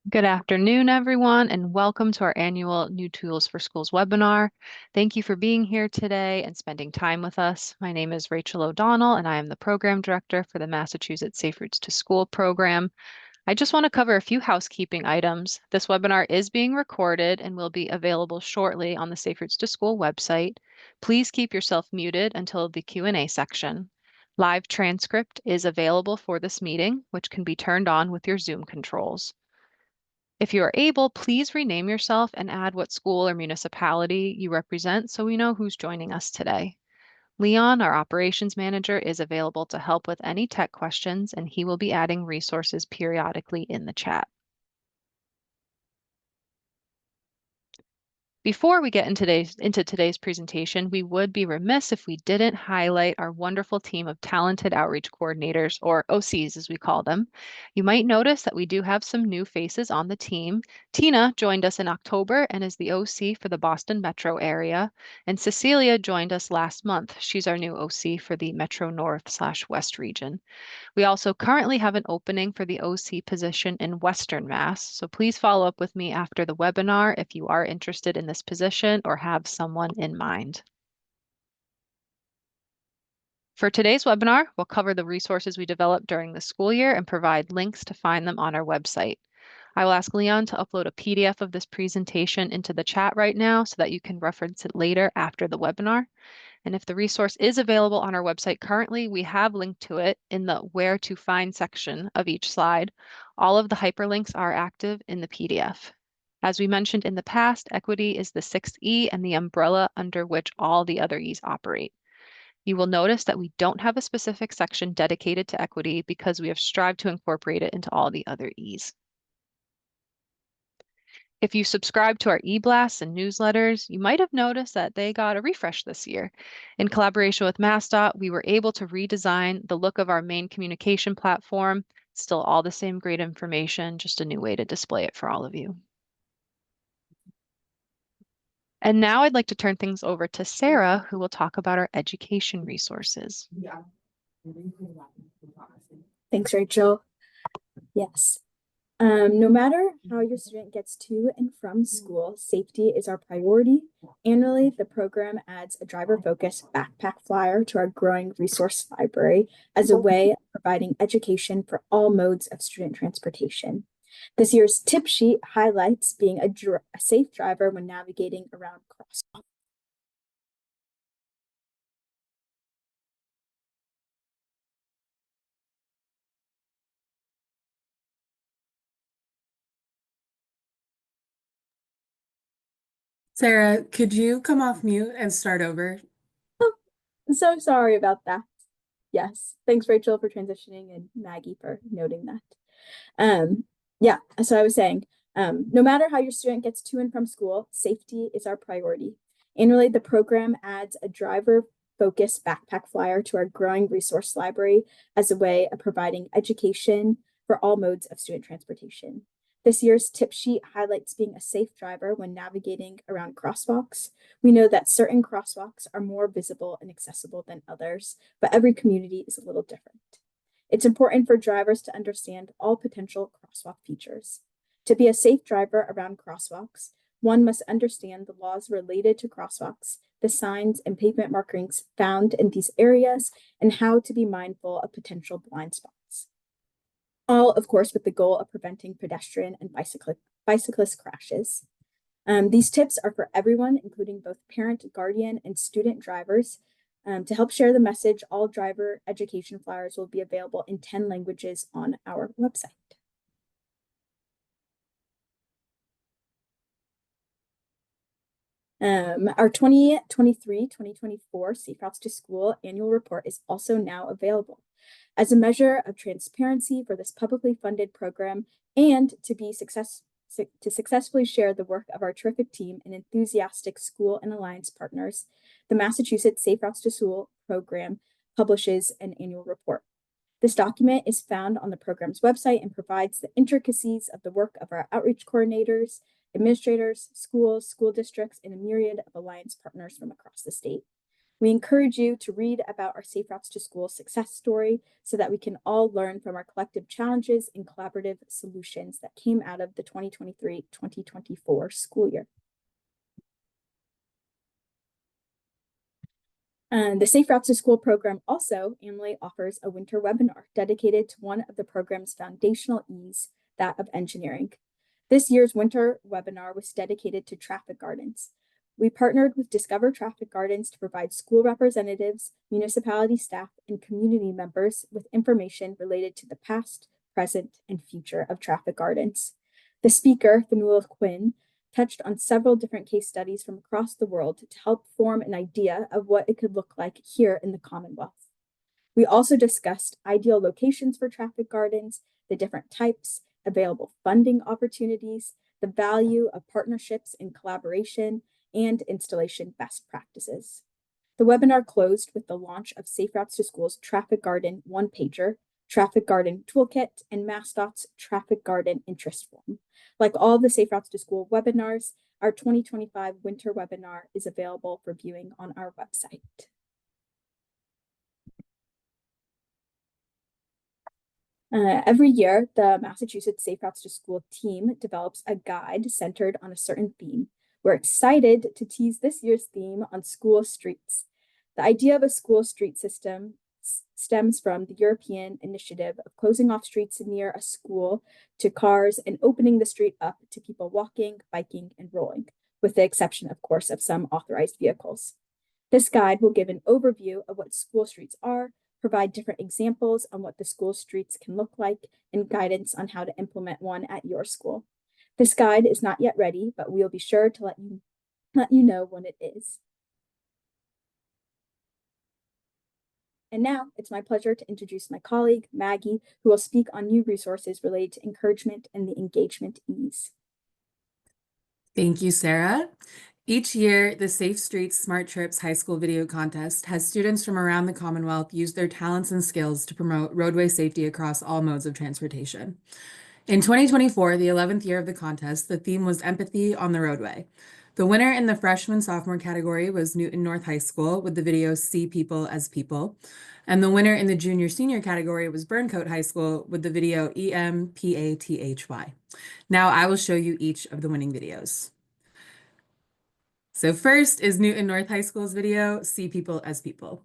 Good afternoon, everyone, and welcome to our annual New Tools for Schools webinar. Thank you for being here today and spending time with us. My name is Rachel O'Donnell, and I am the Program Director for the Massachusetts Safe Routes to School program. I just want to cover a few housekeeping items. This webinar is being recorded and will be available shortly on the Safe Routes to School website. Please keep yourself muted until the Q&A section. Live transcript is available for this meeting, which can be turned on with your Zoom controls. If you are able, please rename yourself and add what school or municipality you represent so we know who's joining us today. Leon, our operations manager, is available to help with any tech questions, and he will be adding resources periodically in the chat. Before we get into today's presentation, we would be remiss if we didn't highlight our wonderful team of talented outreach coordinators, or OCs as we call them. You might notice that we do have some new faces on the team. Tina joined us in October and is the OC for the Boston metro area, and Cecilia joined us last month. She's our new OC for the Metro North/West region. We also currently have an opening for the OC position in Western Mass, so please follow up with me after the webinar if you are interested in this position or have someone in mind. For today's webinar, we'll cover the resources we developed during the school year and provide links to find them on our website. I will ask Leon to upload a PDF of this presentation into the chat right now so that you can reference it later after the webinar. And if the resource is available on our website currently, we have linked to it in the Where to Find section of each slide. All of the hyperlinks are active in the PDF. As we mentioned in the past, equity is the sixth E and the umbrella under which all the other E's operate. You will notice that we don't have a specific section dedicated to equity because we have strived to incorporate it into all the other E's. If you subscribe to our e-blasts and newsletters, you might have noticed that they got a refresh this year. In collaboration with MassDOT, we were able to redesign the look of our main communication platform. Still all the same great information, just a new way to display it for all of you. And now I'd like to turn things over to Sarah, who will talk about our education resources. Thanks, Rachel. Yes. No matter how your student gets to and from school, safety is our priority. Annually, the program adds a driver-focused backpack flyer to our growing resource library as a way of providing education for all modes of student transportation. This year's tip sheet highlights being a safe driver when navigating around crosswalks. Sarah, could you come off mute and start over? Oh, I'm so sorry about that. Yes, thanks Rachel for transitioning and Maggie for noting that. Yeah, so I was saying, no matter how your student gets to and from school, safety is our priority. Annually, the program adds a driver-focused backpack flyer to our growing resource library as a way of providing education for all modes of student transportation. This year's tip sheet highlights being a safe driver when navigating around crosswalks. We know that certain crosswalks are more visible and accessible than others, but every community is a little different. It's important for drivers to understand all potential crosswalk features. To be a safe driver around crosswalks, one must understand the laws related to crosswalks, the signs and pavement markings found in these areas, and how to be mindful of potential blind spots. All, of course, with the goal of preventing pedestrian and bicyclist crashes. These tips are for everyone, including both parent, guardian, and student drivers. To help share the message, all driver education flyers will be available in 10 languages on our website. Our 2023-2024 Safe Routes to School annual report is also now available. As a measure of transparency for this publicly funded program and to successfully share the work of our terrific team and enthusiastic school and alliance partners, the Massachusetts Safe Routes to School program publishes an annual report. This document is found on the program's website and provides the intricacies of the work of our outreach coordinators, administrators, schools, school districts, and a myriad of alliance partners from across the state. We encourage you to read about our Safe Routes to School success story so that we can all learn from our collective challenges and collaborative solutions that came out of the 2023-2024 school year. The Safe Routes to School program also annually offers a winter webinar dedicated to one of the program's foundational E's, that of engineering. This year's winter webinar was dedicated to traffic gardens. We partnered with Discover Traffic Gardens to provide school representatives, municipality staff, and community members with information related to the past, present, and future of traffic gardens. The speaker, Fanula Quinn, touched on several different case studies from across the world to help form an idea of what it could look like here in the Commonwealth. We also discussed ideal locations for traffic gardens, the different types, available funding opportunities, the value of partnerships and collaboration, and installation best practices. The webinar closed with the launch of Safe Routes to School's Traffic Garden one-pager, Traffic Garden Toolkit, and MassDOT's Traffic Garden Interest Form. Like all the Safe Routes to School webinars, our 2025 winter webinar is available for viewing on our website. Every year, the Massachusetts Safe Routes to School team develops a guide centered on a certain theme. We're excited to tease this year's theme on school streets. The idea of a school street system stems from the European initiative of closing off streets near a school to cars and opening the street up to people walking, biking, and rolling, with the exception, of course, of some authorized vehicles. This guide will give an overview of what school streets are, provide different examples on what the school streets can look like, and guidance on how to implement one at your school. This guide is not yet ready, but we'll be sure to let you know when it is. And now it's my pleasure to introduce my colleague, Maggie, who will speak on new resources related to encouragement and the engagement E's. Thank you, Sarah. Each year, the Safe Streets Smart Trips High School Video Contest has students from around the Commonwealth use their talents and skills to promote roadway safety across all modes of transportation. In 2024, the 11th year of the contest, the theme was Empathy on the Roadway. The winner in the freshman-sophomore category was Newton North High School with the video See People as People. And the winner in the junior-senior category was Burncoat High School with the video EMPATHY. Now I will show you each of the winning videos. So first is Newton North High School's video, See People as People.